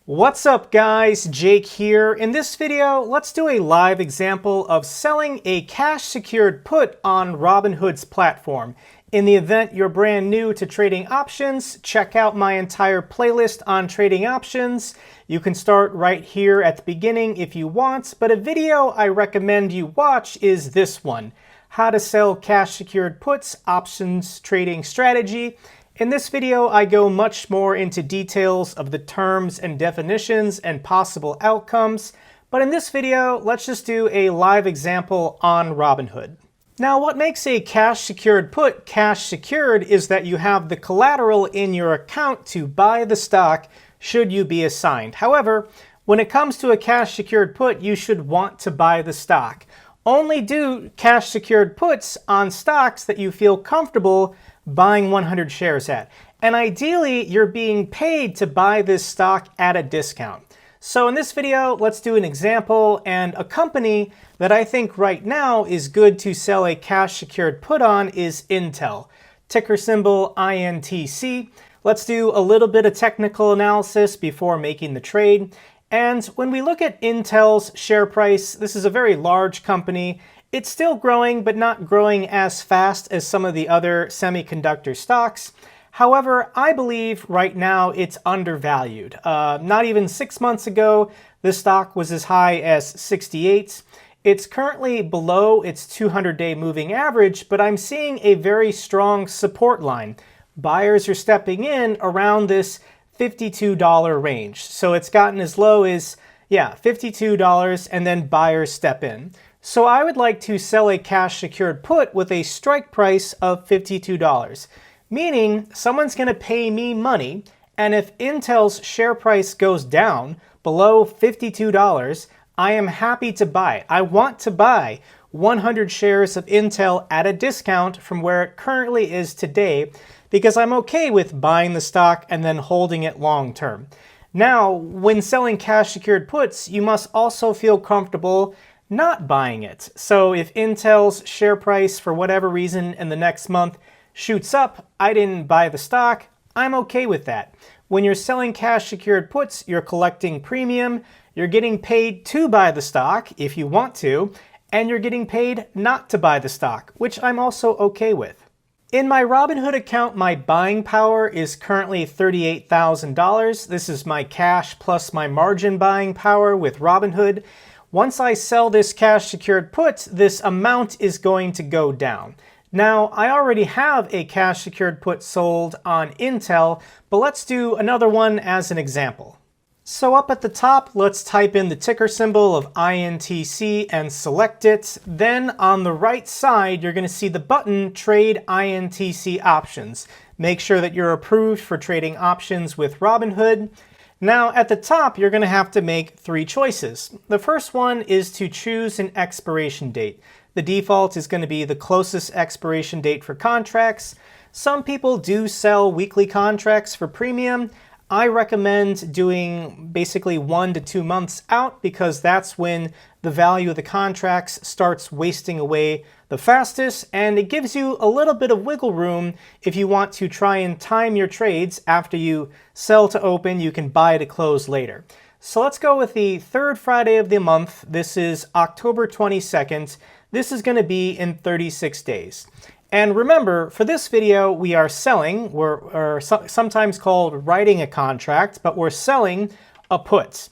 What's up guys, Jake here. In this video, let's do a live example of selling a cash secured put on Robinhood's platform. In the event you're brand new to trading options, check out my entire playlist on trading options. You can start right here at the beginning if you want, but a video I recommend you watch is this one, How to Sell Cash Secured Puts Options Trading Strategy. In this video, I go much more into details of the terms and definitions and possible outcomes, but in this video, let's just do a live example on Robinhood. Now, what makes a cash secured put cash secured is that you have the collateral in your account to buy the stock should you be assigned. However, when it comes to a cash secured put, you should want to buy the stock. Only do cash secured puts on stocks that you feel comfortable buying 100 shares at. And ideally, you're being paid to buy this stock at a discount. So in this video, let's do an example, and a company that I think right now is good to sell a cash secured put on is Intel, ticker symbol INTC. Let's do a little bit of technical analysis before making the trade. And when we look at Intel's share price, this is a very large company. It's still growing, but not growing as fast as some of the other semiconductor stocks. However, I believe right now it's undervalued. Not even 6 months ago, this stock was as high as 68. It's currently below its 200-day moving average, but I'm seeing a very strong support line. Buyers are stepping in around this $52 range. So it's gotten as low as, $52, and then buyers step in. So I would like to sell a cash secured put with a strike price of $52, meaning someone's going to pay me money, and if Intel's share price goes down below $52, I am happy to buy it. I want to buy 100 shares of Intel at a discount from where it currently is today, because I'm okay with buying the stock and then holding it long term. Now, when selling cash secured puts, you must also feel comfortable not buying it. So if Intel's share price for whatever reason in the next month shoots up, I didn't buy the stock, I'm okay with that. When you're selling cash secured puts, you're collecting premium, you're getting paid to buy the stock if you want to, and you're getting paid not to buy the stock, which I'm also okay with. In my Robinhood account, my buying power is currently $38,000. This is my cash plus my margin buying power with Robinhood. Once I sell this cash secured put, this amount is going to go down. Now, I already have a cash secured put sold on Intel, but let's do another one as an example. So up at the top, let's type in the ticker symbol of INTC and select it. Then on the right side, you're going to see the button Trade INTC Options. Make sure that you're approved for trading options with Robinhood. Now at the top, you're going to have to make 3 choices. The first one is to choose an expiration date. The default is going to be the closest expiration date for contracts. Some people do sell weekly contracts for premium. I recommend doing basically 1 to 2 months out, because that's when the value of the contracts starts wasting away the fastest, and it gives you a little bit of wiggle room if you want to try and time your trades. After you sell to open, you can buy to close later. So let's go with the 3rd Friday of the month. This is October 22nd. This is going to be in 36 days. And remember, for this video, we are selling, or sometimes called writing a contract, but we're selling a put.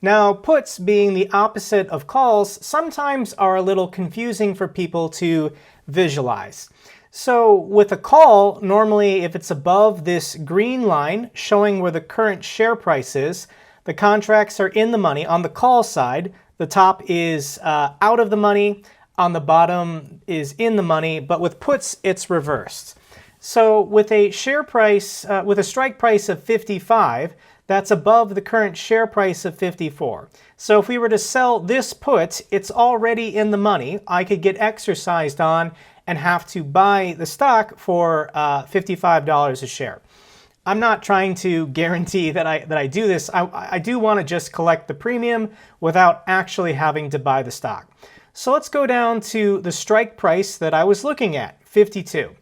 Now, puts being the opposite of calls sometimes are a little confusing for people to visualize. So with a call, normally if it's above this green line showing where the current share price is, the contracts are in the money. On the call side, the top is out of the money, on the bottom is in the money, but with puts, it's reversed. So with a share price, with a strike price of 55, that's above the current share price of 54. So if we were to sell this put, it's already in the money. I could get exercised on and have to buy the stock for $55 a share. I'm not trying to guarantee that I do this. I do want to just collect the premium without actually having to buy the stock. So let's go down to the strike price that I was looking at, 52.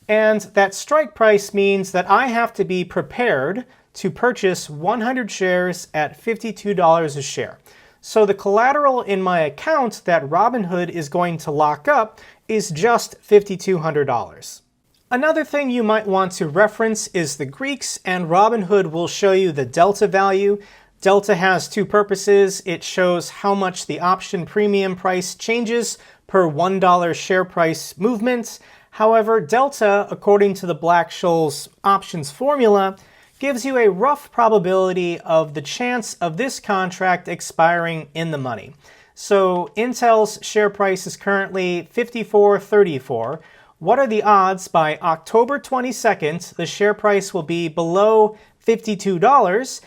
And that strike price means that I have to be prepared to purchase 100 shares at $52 a share. So the collateral in my account that Robinhood is going to lock up is just $5,200. Another thing you might want to reference is the Greeks, and Robinhood will show you the delta value. Delta has two purposes. It shows how much the option premium price changes per $1 share price movement. However, delta, according to the Black-Scholes options formula, gives you a rough probability of the chance of this contract expiring in the money. So Intel's share price is currently $54.34. What are the odds by October 22nd the share price will be below $52?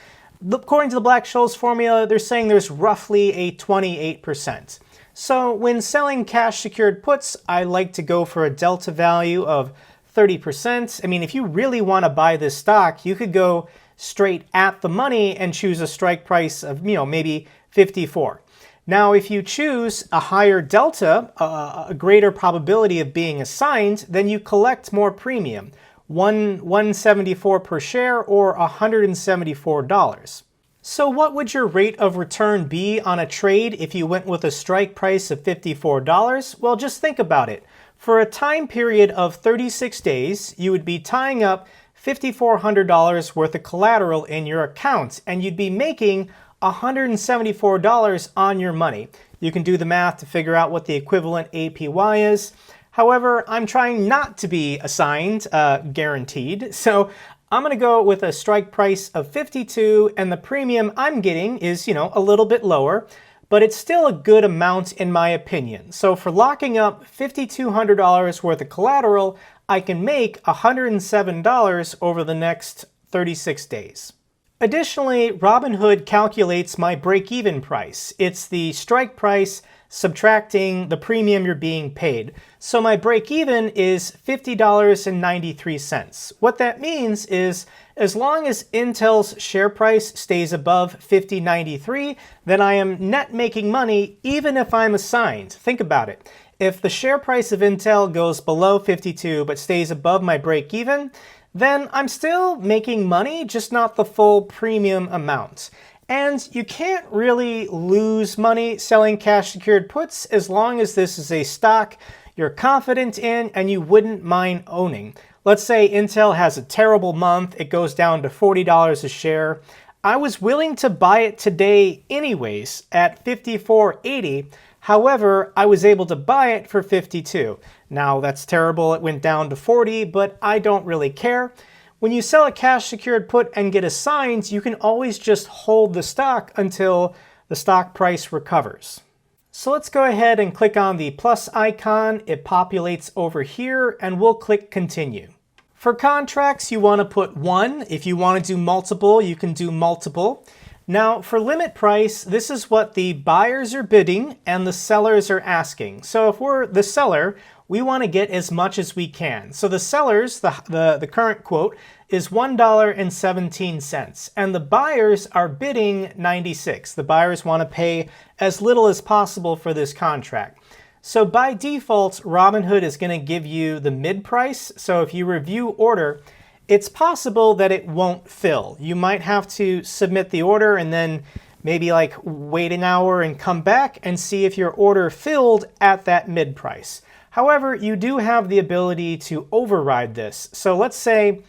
According to the Black-Scholes formula, they're saying there's roughly a 28%. So when selling cash secured puts, I like to go for a delta value of 30%. I mean, if you really want to buy this stock, you could go straight at the money and choose a strike price of, maybe 54. Now, if you choose a higher delta, a greater probability of being assigned, then you collect more premium, $174 per share or $174. So what would your rate of return be on a trade if you went with a strike price of $54? Well, just think about it. For a time period of 36 days, you would be tying up $5,400 worth of collateral in your account, and you'd be making $174 on your money. You can do the math to figure out what the equivalent APY is. However, I'm trying not to be assigned, guaranteed, so I'm going to go with a strike price of 52, and the premium I'm getting is, a little bit lower, but it's still a good amount in my opinion. So for locking up $5,200 worth of collateral, I can make $107 over the next 36 days. Additionally, Robinhood calculates my break-even price. It's the strike price subtracting the premium you're being paid. So my break-even is $50.93. What that means is as long as Intel's share price stays above $50.93, then I am net making money even if I'm assigned. Think about it. If the share price of Intel goes below 52 but stays above my break-even, then I'm still making money, just not the full premium amount. And you can't really lose money selling cash secured puts as long as this is a stock you're confident in and you wouldn't mind owning. Let's say Intel has a terrible month, it goes down to $40 a share. I was willing to buy it today anyways at $54.80. However, I was able to buy it for $52. Now that's terrible, it went down to $40, but I don't really care. When you sell a cash secured put and get assigned, you can always just hold the stock until the stock price recovers. So let's go ahead and click on the plus icon. It populates over here and we'll click continue. For contracts, you want to put 1. If you want to do multiple, you can do multiple. Now for limit price, this is what the buyers are bidding and the sellers are asking. So if we're the seller, we want to get as much as we can. So the sellers, the current quote, is $1.17, and the buyers are bidding 96. The buyers want to pay as little as possible for this contract. So by default, Robinhood is going to give you the mid price. So if you review order, it's possible that it won't fill. You might have to submit the order and then maybe wait an hour and come back and see if your order filled at that mid price. However, you do have the ability to override this. So let's say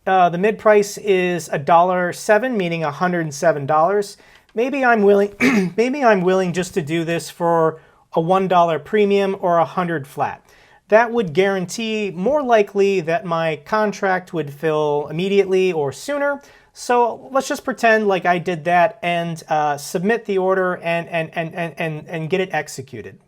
the mid price is $1.07, meaning $107. Maybe I'm willing just to do this for a $1 premium or 100 flat. That would guarantee more likely that my contract would fill immediately or sooner. So let's just pretend like I did that and submit the order and get it executed.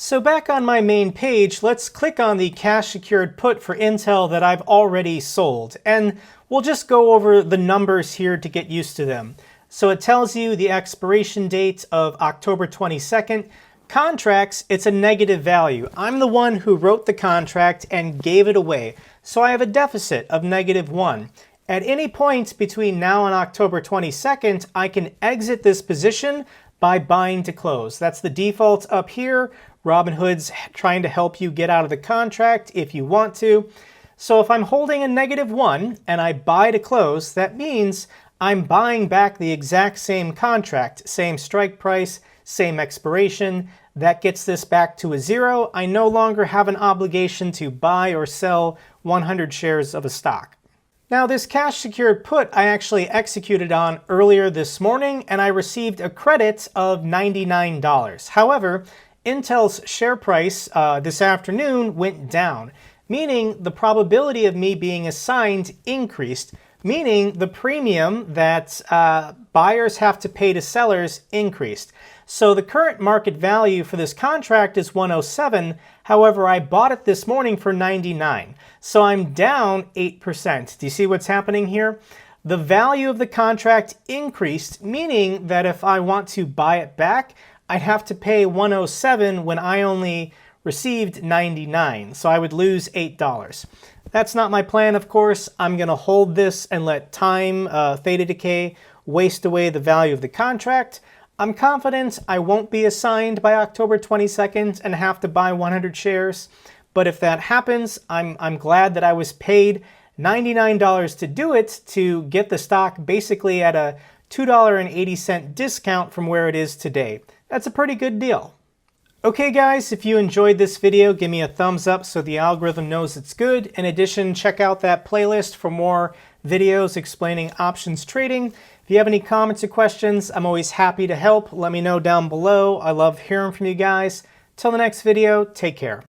So back on my main page, let's click on the cash secured put for Intel that I've already sold. And we'll just go over the numbers here to get used to them. So it tells you the expiration date of October 22nd. Contracts, it's a negative value. I'm the one who wrote the contract and gave it away. So I have a deficit of -1. At any point between now and October 22nd, I can exit this position by buying to close. That's the default up here. Robinhood's trying to help you get out of the contract if you want to. So if I'm holding a -1 and I buy to close, that means I'm buying back the exact same contract, same strike price, same expiration. That gets this back to a 0. I no longer have an obligation to buy or sell 100 shares of a stock. Now, this cash secured put I actually executed on earlier this morning, and I received a credit of $99. However, Intel's share price this afternoon went down, meaning the probability of me being assigned increased, meaning the premium that buyers have to pay to sellers increased. So the current market value for this contract is 107. However, I bought it this morning for 99. So I'm down 8%. Do you see what's happening here? The value of the contract increased, meaning that if I want to buy it back, I'd have to pay 107 when I only received 99. So I would lose $8. That's not my plan, of course. I'm going to hold this and let time, theta decay, waste away the value of the contract. I'm confident I won't be assigned by October 22nd and have to buy 100 shares. But if that happens, I'm glad that I was paid $99 to do it, to get the stock basically at a $2.80 discount from where it is today. That's a pretty good deal. Okay guys, if you enjoyed this video, give me a thumbs up so the algorithm knows it's good. In addition, check out that playlist for more videos explaining options trading. If you have any comments or questions, I'm always happy to help. Let me know down below. I love hearing from you guys. Till the next video, take care.